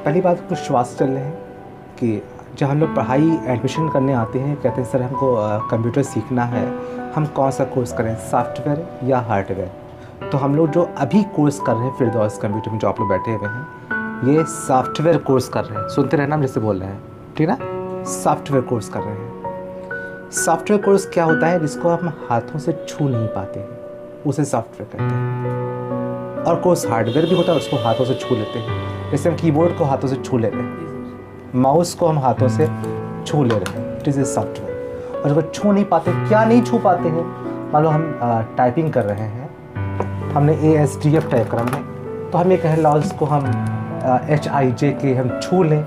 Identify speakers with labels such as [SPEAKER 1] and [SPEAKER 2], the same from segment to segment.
[SPEAKER 1] पहली बात कुछ श्वास चल रहे हैं कि जब हम लोग पढ़ाई एडमिशन करने आते हैं, कहते हैं सर हमको कंप्यूटर सीखना है, हम कौन सा कोर्स करें, सॉफ्टवेयर या हार्डवेयर। तो हम लोग जो अभी कोर्स कर रहे हैं फिरदौस कंप्यूटर में जो आप लोग बैठे हुए हैं, ये सॉफ्टवेयर कोर्स कर रहे हैं। सुनते रहना हम जैसे बोल रहे हैं, ठीक ना, सॉफ्टवेयर कोर्स कर रहे हैं। सॉफ्टवेयर कोर्स क्या होता है, जिसको हम हाथों से छू नहीं पाते हैं, उसे सॉफ्टवेयर कहते हैं। और कोर्स हार्डवेयर भी होता है, उसको हाथों से छू लेते हैं। जैसे हम कीबोर्ड को हाथों से छू ले रहे हैं, माउस को हम हाथों से छू ले रहे हैं, इट इज़ ए सॉफ्टवेयर। और अगर छू नहीं पाते, क्या नहीं छू पाते हैं, मान लो हम टाइपिंग कर रहे हैं, हमने ASDF टाइप करा हमने, तो हम ये कहें लॉज को हम HIJK हम छू लें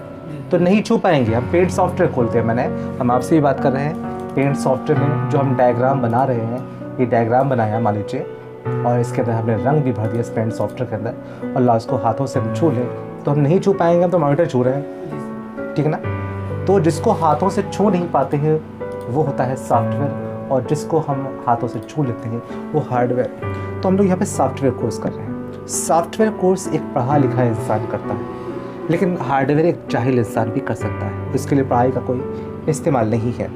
[SPEAKER 1] तो नहीं छू पाएंगे। हम पेंट सॉफ्टवेयर खोलते हैं, हम आपसे ही बात कर रहे हैं, पेंट सॉफ्टवेयर में जो हम डायग्राम बना रहे हैं, ये डायग्राम बनाया मान लीजिए, और इसके अंदर हमने रंग भी भर दिया इस पेंट सॉफ्टवेयर के अंदर, और लॉज को हाथों से हम छू लें तो हम नहीं छू पाएंगे, हम तो मॉनिटर छू रहे हैं, ठीक है ना। तो जिसको हाथों से छू नहीं पाते हैं वो होता है सॉफ्टवेयर, और जिसको हम हाथों से छू लेते हैं वो हार्डवेयर। तो हम लोग यहाँ पे सॉफ्टवेयर कोर्स कर रहे हैं। सॉफ्टवेयर कोर्स एक पढ़ा लिखा इंसान करता है, लेकिन हार्डवेयर एक जाहिल इंसान भी कर सकता है, इसके लिए पढ़ाई का कोई इस्तेमाल नहीं है।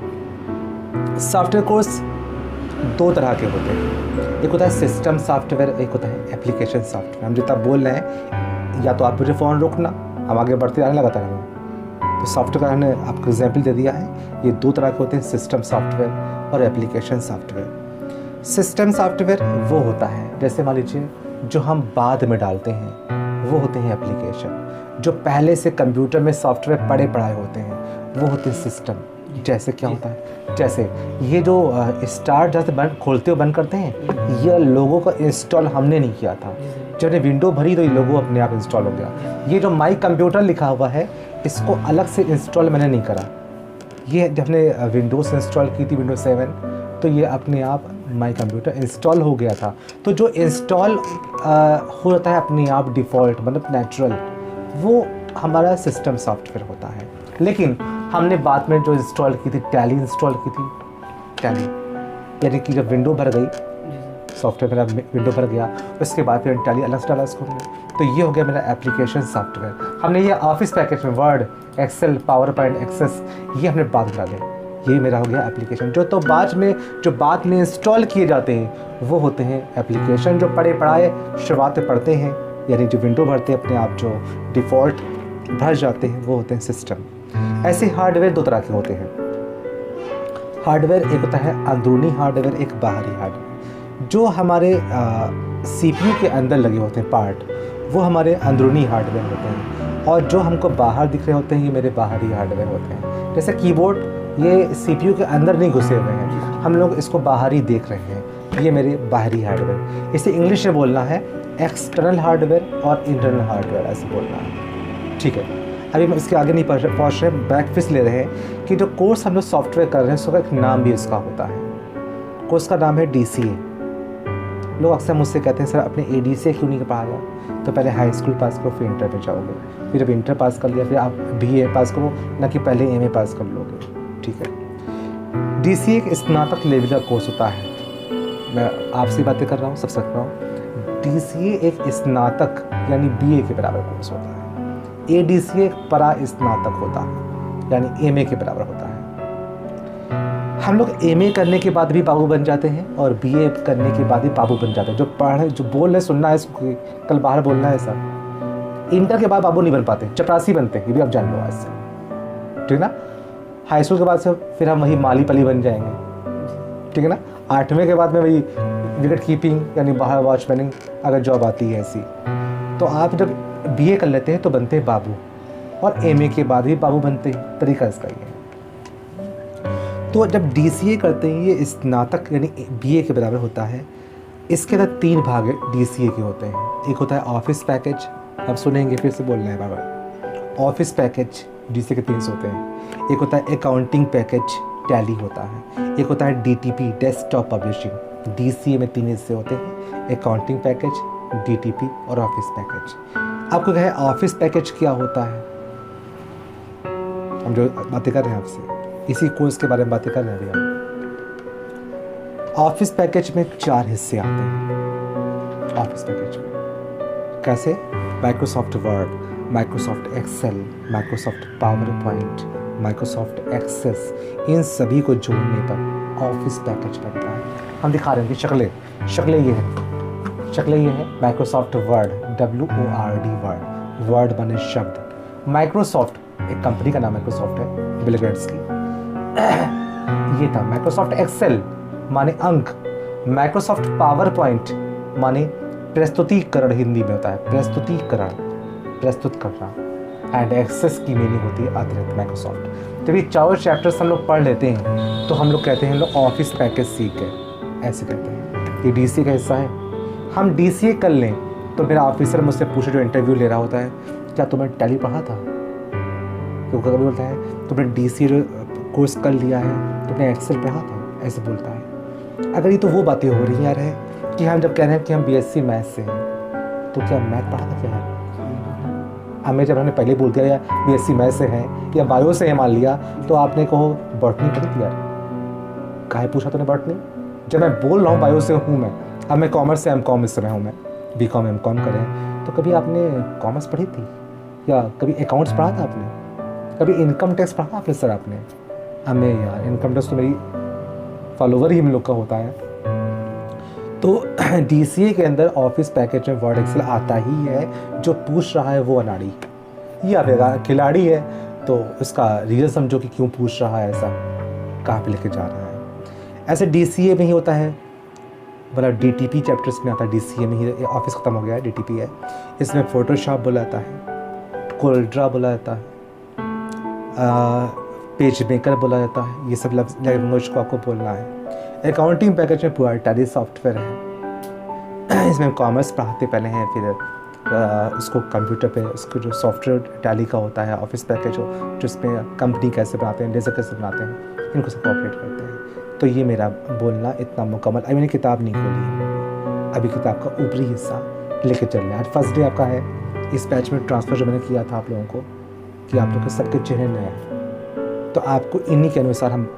[SPEAKER 1] सॉफ्टवेयर कोर्स दो तरह के होते हैं, एक होता है सिस्टम सॉफ्टवेयर, एक होता है एप्लीकेशन सॉफ्टवेयर। हम जितना बोल रहे हैं, या तो आप मुझे फ़ोन रोकना, हम आगे बढ़ते रहने लगातार हमें। तो सॉफ्टवेयर का हमने आपको एग्जाम्पल दे दिया है, ये दो तरह के होते हैं, सिस्टम सॉफ्टवेयर और एप्लीकेशन सॉफ्टवेयर। सिस्टम सॉफ्टवेयर वो होता है, जैसे मान लीजिए जो हम बाद में डालते हैं वो होते हैं एप्लीकेशन। जो पहले से कंप्यूटर में सॉफ्टवेयर पढ़े पढ़ाए होते हैं वो होते हैं सिस्टम। जैसे क्या होता है, जैसे ये जो स्टार्ट जैसे बंद खोलते हो बंद करते हैं, ये लोगों का इंस्टॉल हमने नहीं किया था, जब ने विंडो भरी तो ये लोगो अपने आप इंस्टॉल हो गया। ये जो माई कंप्यूटर लिखा हुआ है, इसको अलग से इंस्टॉल मैंने नहीं करा। ये जब हमने विंडोज़ इंस्टॉल की थी, विंडोज 7, तो ये अपने आप माई कंप्यूटर इंस्टॉल हो गया था। तो जो इंस्टॉल होता है अपने आप डिफ़ॉल्ट, मतलब नेचुरल, वो हमारा सिस्टम सॉफ्टवेयर होता है। लेकिन हमने बाद में जो इंस्टॉल की थी, टैली इंस्टॉल की थी, टैली, यानी कि जब विंडो भर गई, सॉफ्टवेयर मेरा विंडो भर गया, उसके बाद फिर टैली अलग से डाला उसको हमने, तो ये हो गया मेरा एप्लीकेशन सॉफ्टवेयर। हमने ये ऑफिस पैकेज में Word, Excel, PowerPoint, Access, ये हमने बाद में डाले, ये मेरा हो गया एप्लीकेशन। जो बाद में इंस्टॉल किए जाते हैं वो होते हैं एप्लीकेशन। जो पढ़े पढ़ाए शुरुआत में पढ़ते हैं, यानी जो विंडो भरते हैं अपने आप, जो डिफ़ॉल्ट भर जाते हैं, वो होते हैं सिस्टम। ऐसे हार्डवेयर दो तरह के होते हैं। हार्डवेयर एक होता है अंदरूनी हार्डवेयर, एक बाहरी हार्डवेयर। जो हमारे CPU के अंदर लगे होते हैं पार्ट, वो हमारे अंदरूनी हार्डवेयर होते हैं, और जो हमको बाहर दिख रहे होते हैं ये मेरे बाहरी हार्डवेयर होते हैं। जैसे कीबोर्ड, ये CPU के अंदर नहीं घुसे हुए हैं, हम लोग इसको बाहरी देख रहे हैं, ये मेरे बाहरी हार्डवेयर। इसे इंग्लिश में बोलना है एक्सटर्नल हार्डवेयर और इंटरनल हार्डवेयर, ऐसे बोलना है, ठीक है। अभी हम इसके आगे नहीं पहुँच रहे, बैकफिस ले रहे हैं कि जो कोर्स हम लोग सॉफ्टवेयर कर रहे हैं उसका एक नाम भी उसका होता है। कोर्स का नाम है DCA। लोग अक्सर मुझसे कहते हैं सर अपने ADCA क्यों नहीं पढ़ा? तो पहले हाई स्कूल पास करो, फिर इंटर में जाओगे, फिर जब इंटर पास कर लिया फिर आप BA पास करो, ना कि पहले MA पास कर लोगे, ठीक है। DCA एक स्नातक लेवल का कोर्स होता है। मैं आपसे बातें कर रहा हूँ, सबसे कर रहा हूँ। DCA एक स्नातक यानी BA के बराबर कोर्स होता है। ADCA एक परा स्नातक होता है, यानी MA के बराबर होता है। हम लोग MA करने के बाद भी बाबू बन जाते हैं, और BA करने के बाद भी बाबू बन जाते हैं। जो बोल रहे सुनना है, कल बाहर बोलना है सब। इंटर के बाद बाबू नहीं बन पाते, चपरासी बनते हैं, ये भी आप जान लो आज से, ठीक है ना। हाई स्कूल के बाद से फिर हम वही माली पली बन जाएंगे, ठीक है ना। 8वें के बाद में वही विकेट कीपिंग यानी बाहर वॉचमैनिंग अगर जॉब आती है ऐसी। तो आप जब BA कर लेते हैं तो बनते हैं बाबू, और MA के बाद भी बाबू बनते हैं, तरीका इसका ये है। तो जब DCA करते हैं, ये स्नातक यानी BA के बराबर होता है। इसके अंदर 3 भाग DCA के होते हैं। एक होता है ऑफिस पैकेज, अब सुनेंगे फिर से बोलना है बाबा। ऑफिस पैकेज DCA के 3 होते हैं। एक होता है अकाउंटिंग पैकेज, टैली होता है। एक होता है DTP, डेस्कटॉप पब्लिशिंग। DCA में 3 हिस्से होते हैं, अकाउंटिंग पैकेज, DTP और ऑफिस पैकेज। आपको कहे ऑफिस पैकेज क्या होता है, हम जो बातें कर रहे हैं आपसे इसी कोर्स के बारे में बातें कर रहे हैं अभी हम। ऑफिस पैकेज में 4 हिस्से आते हैं। ऑफिस पैकेज में कैसे? Microsoft Word, Microsoft Excel, Microsoft power point, Microsoft Access, इन सभी को जोड़ने पर ऑफिस पैकेज बनता है। हम दिखा रहे हैं कि शक्लें ये है Microsoft word, WORD word, word बने शब्द। माइक्रोसॉफ्ट एक कंपनी का नाम माइक्रोसॉफ्ट है, बिल गेट्स की। ये था माइक्रोसॉफ्ट एक्सेल माने अंक, माइक्रोसॉफ्ट पावर पॉइंट माने प्रस्तुतिकरण, हिंदी में होता है प्रस्तुतिकरण, प्रस्तुत करना। एंड एक्सेस की मीनिंग होती है अतिरिक्त माइक्रोसॉफ्ट। जब ये चारों चैप्टर्स हम लोग पढ़ लेते हैं तो हम लोग कहते हैं हम लोग ऑफिस पैकेज सीख गए, ऐसे कहते हैं। ये DCA का हिस्सा है। हम DCA कर लें तो मेरा ऑफिसर मुझसे पूछे, जो इंटरव्यू ले रहा होता है, क्या तुमने टैली पढ़ा था? क्योंकि कभी बोलता है तुमने DCA कोर्स कर लिया है, तुमने एक्सेल पढ़ा था, ऐसे बोलता है। अगर ये तो वो बातें हो रही यार है कि हम जब कह रहे हैं कि हम BSc मैथ से हैं, तो क्या मैथ पढ़ा था क्या? हमें जब हमने पहले बोल दिया या BSc मैथ से हैं या बायो से है मान लिया, तो आपने कहो बॉटनी पढ़ी थी यार, काहे पूछा तूने बॉटनी? जब मैं बोल रहा हूँ बायो से हूँ मैं, अब मैं कॉमर्स से M.Com इस समय हूँ मैं, B.Com M.Com करें, तो कभी आपने कॉमर्स पढ़ी थी या कभी अकाउंट्स पढ़ा था आपने? कभी इनकम टैक्स पढ़ा आपने सर आपने? हमें यार इनकम टैक्स तो मेरी फॉलोवर ही हम लोग का होता है। तो DCA के अंदर ऑफिस पैकेज में वर्ड एक्सेल आता ही है। जो पूछ रहा है वो अनाड़ी या बेगा खिलाड़ी है, तो उसका रीज़न समझो कि क्यों पूछ रहा है, ऐसा कहाँ पे लेके जा रहा है। ऐसे DCA में ही होता है, मतलब DTP चैप्टर्स में आता है। DCA में ही ऑफिस ख़त्म हो गया है, DTP है। इसमें फोटोशॉप बोला जाता है, कोल्ड्रा बोला जाता है, पेज मेकर बोला जाता है। ये सब लैंग्वेज को आपको बोलना है। अकाउंटिंग पैकेज में पूरा टैली सॉफ्टवेयर है। इसमें कॉमर्स पढ़ाते पहले हैं, फिर उसको कंप्यूटर पे उसको जो सॉफ्टवेयर टैली का होता है, ऑफिस पैकेज हो जिसमें कंपनी कैसे बनाते हैं, लेजर कैसे बनाते हैं, इनको सब ऑपरेट करते हैं। तो ये मेरा बोलना इतना मुकम्मल। अभी मैंने किताब नहीं खोली, अभी किताब का ऊपरी हिस्सा लेके चल रहे हैं। आज फर्स्ट डे आपका है इस बैच में ट्रांसफ़र जो मैंने किया था आप लोगों को, कि आप लोग के सबके चेहरे नए हैं, तो आपको इन्हीं के अनुसार हम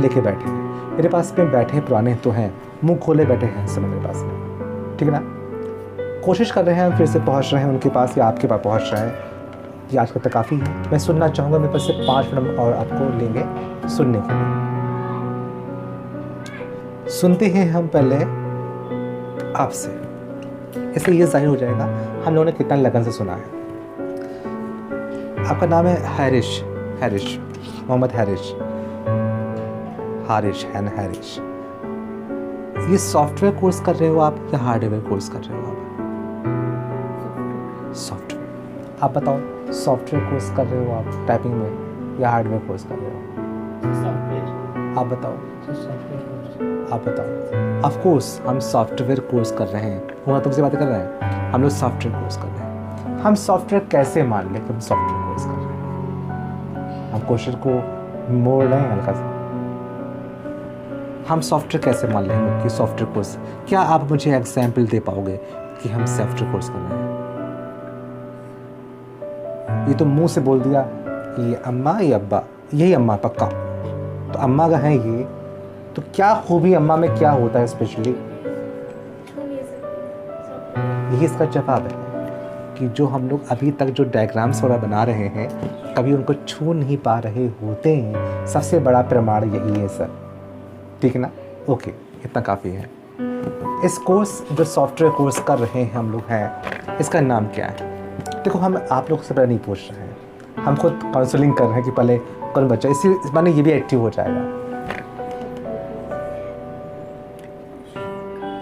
[SPEAKER 1] लेके बैठे हैं। मेरे पास में बैठे पुराने तो हैं, मुंह खोले बैठे हैं समय मेरे पास में, ठीक है ना। कोशिश कर रहे हैं हम फिर से पहुंच रहे हैं उनके पास या आपके पास पहुंच रहे हैं। ये आज तक काफ़ी है। मैं सुनना चाहूँगा, मेरे पास से 5 मिनट और आपको लेंगे सुनने के लिए। सुनते हैं हम पहले आपसे, इससे ये जाहिर हो जाएगा हम लोगों ने कितना लगन से सुना है। आपका नाम है हैरिश, मोहम्मद हारिश। ये सॉफ्टवेयर कोर्स कर रहे हो आप या हार्डवेयर कोर्स कर रहे हो आप? सॉफ्टवेयर। आप बताओ, सॉफ्टवेयर कोर्स कर रहे हो आप टाइपिंग में या हार्डवेयर कोर्स कर रहे हो? सॉफ्टवेयर। आप बताओ। ऑफ कोर्स हम सॉफ्टवेयर कोर्स कर रहे हैं, वो तुमसे बातें कर रहे हैं। हम लोग सॉफ्टवेयर कोर्स कर रहे हैं। हम सॉफ्टवेयर कैसे मान लें कि हम सॉफ्टवेयर कोर्स कर रहे हैं? हम क्वेश्चन को मोड़ रहे हैं हल्का सा। हम सॉफ्टवेयर कैसे मान लेंगे कि सॉफ्टवेयर कोर्स? क्या आप मुझे एग्जाम्पल दे पाओगे कि हम सॉफ्टवेयर कोर्स कर रहे हैं? ये तो मुंह से बोल दिया कि ये अम्मा ये अब्बा, यही अम्मा पक्का, तो अम्मा का है ये, तो क्या खूबी अम्मा में क्या होता है स्पेशली? यही इसका जवाब है कि जो हम लोग अभी तक जो डायग्राम्स वगैरह बना रहे हैं, कभी उनको छू नहीं पा रहे होते हैं। सबसे बड़ा प्रमाण यही है सर, ठीक है ना। ओके, इतना काफ़ी है। इस कोर्स जो सॉफ्टवेयर कोर्स कर रहे हैं हम लोग हैं, इसका नाम क्या है? देखो, हम आप लोग से पहले नहीं पूछ रहे हैं, हम खुद काउंसलिंग कर रहे हैं कि पहले कौन बच्चा, इसी माने ये भी एक्टिव हो जाएगा।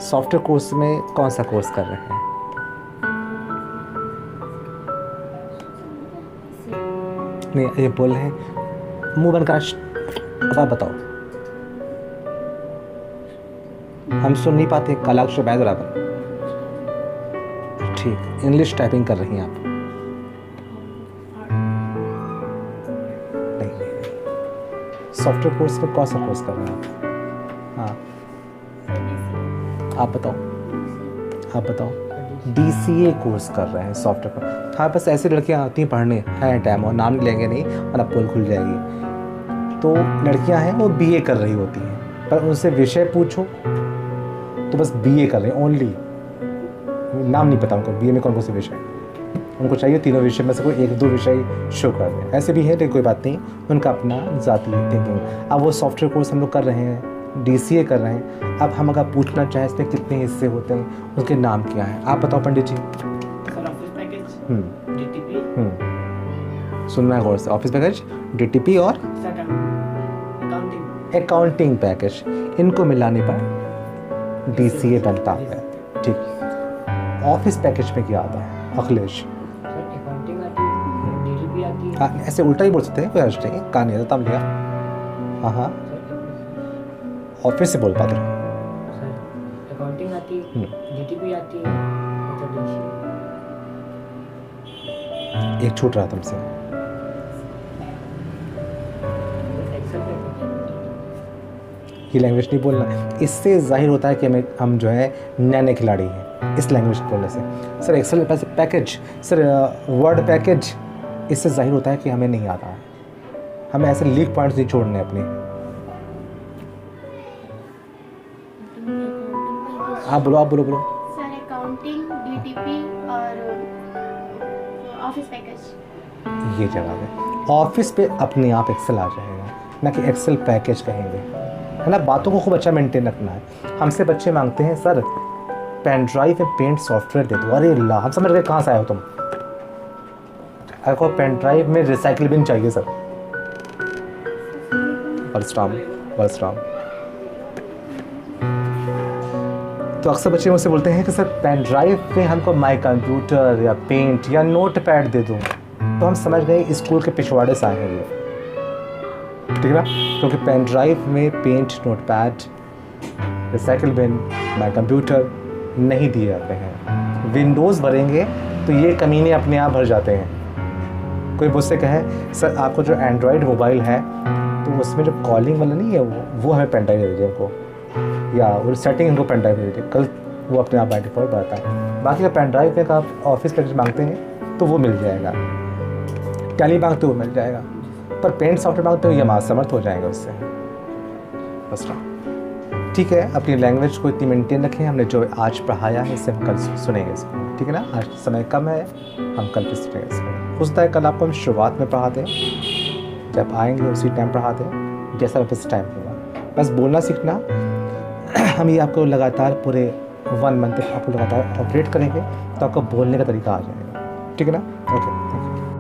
[SPEAKER 1] सॉफ्टवेयर कोर्स में कौन सा कोर्स कर रहे हैं? नहीं, ये बोल रहे हैं मुंह बंद कर। अब आप बताओ, हम सुन नहीं पाते, काला अक्षर बैद बराबर। ठीक, इंग्लिश टाइपिंग कर रही हैं आप? नहीं, सॉफ्टवेयर कोर्स में कौन सा कोर्स कर रहे हैं आप? हाँ, आप बताओ। DCA कोर्स कर रहे हैं सॉफ्टवेयर पर। हाँ, बस ऐसी लड़कियां आती हैं पढ़ने, हैं टाइम और नाम लेंगे नहीं और पोल खुल जाएगी। तो लड़कियां हैं वो BA कर रही होती हैं, पर उनसे विषय पूछो तो बस BA कर रहे हैं ओनली, नाम नहीं पता उनको BA में कौन कौन से विषय, उनको चाहिए तीनों विषय में से कोई 1-2 विषय शो कर दें। ऐसे भी है लेकिन कोई बात नहीं, उनका अपना ज़ाती थिंकिंग। अब वो सॉफ्टवेयर कोर्स हम लोग कर रहे हैं, DCA कर रहे हैं। अब हम अगर पूछना चाहें इसमें कितने हिस्से होते हैं, उसके नाम क्या हैं, आप बताओ पंडित जी।
[SPEAKER 2] सर ऑफिस पैकेज, DTP,
[SPEAKER 1] सुनना है गौर से, ऑफिस पैकेज, DTP और अकाउंटिंग पैकेज, इनको मिलाने पर DCA बनता है। ठीक, ऑफिस पैकेज में क्या आता है अखिलेश?
[SPEAKER 2] अकाउंटिंग आती है, DTP आती है।
[SPEAKER 1] हाँ, ऐसे उल्टा ही बोल सकते हैं, कोई अर्ज नहीं, कहा नहीं आता लिया। हाँ, ऑफिस से बोल पाते रहो।
[SPEAKER 2] सर अकाउंटिंग आती है, DTP आती है,
[SPEAKER 1] एक छूट रहा तुमसे, ये लैंग्वेज नहीं बोलना। इससे जाहिर होता है कि हम जो है नए खिलाड़ी हैं इस लैंग्वेज बोलने से। Sir Excel package, sir Word package, इससे जाहिर होता है कि हमें नहीं आता है। हमें ऐसे लीक पॉइंट्स नहीं छोड़ने अपने। आप बोलो
[SPEAKER 3] सर अकाउंटिंग, DTP और ऑफिस पैकेज।
[SPEAKER 1] ये जवाब है। ऑफिस पे अपने आप एक्सेल आ जाएगा, ना कि एक्सेल पैकेज कहेंगे, है ना। बातों को खूब अच्छा मेंटेन रखना है। हमसे बच्चे मांगते हैं सर पेन ड्राइव में पेंट सॉफ्टवेयर दे दो। अरे अल्लाह, हम समझ गए कहाँ से आए हो तुम। आपको पेन ड्राइव में रिसाइकिल बिन चाहिए सर। बलस्ट्राम। तो अक्सर बच्चे मुझसे बोलते हैं कि सर पेन ड्राइव में हमको माई कंप्यूटर या पेंट या नोट पैड दे दो। तो हम समझ गए स्कूल के पिछवाड़े से आए हैं ये, ठीक है ना। क्योंकि पेन ड्राइव में Paint, Notepad, Recycle Bin, My Computer नहीं दिए जाते हैं। विंडोज़ भरेंगे तो ये कमीने अपने आप भर जाते हैं। कोई मुझसे कहे सर आपको जो एंड्रॉयड मोबाइल है तो उसमें जो कॉलिंग वाला नहीं है वो हमें पेन ड्राइव दे दीजिए हमको, या वो सेटिंग इनको पेन ड्राइव दे दीजिए, कल वो अपने आप बाय डिफॉल्ट बढ़ता है। बाकी पेन ड्राइव में आप ऑफिस पैकेज मांगते हैं तो वो मिल जाएगा, टैली मांगते हो मिल जाएगा, पर पेंट सॉफ्टवेयर मांगते हो ये असमर्थ हो जाएगा उससे। बस ठीक है, अपनी लैंग्वेज को इतनी मेंटेन रखें। हमने जो आज पढ़ाया है इससे हम कल सुनेंगे इसको, ठीक है ना। आज समय कम है, हम कल फिर सुनेंगे इसको। हो सकता है कल आपको हम शुरुआत में पढ़ा दें, जब आएंगे उसी टाइम पढ़ा दें जैसा वापस टाइम होगा। बस बोलना सीखना। हम ये आपको लगातार पूरे 1 मंथ तक आपको लगातार ऑपरेट करेंगे तो आपका बोलने का तरीका आ जाएगा, ठीक है ना। ओके।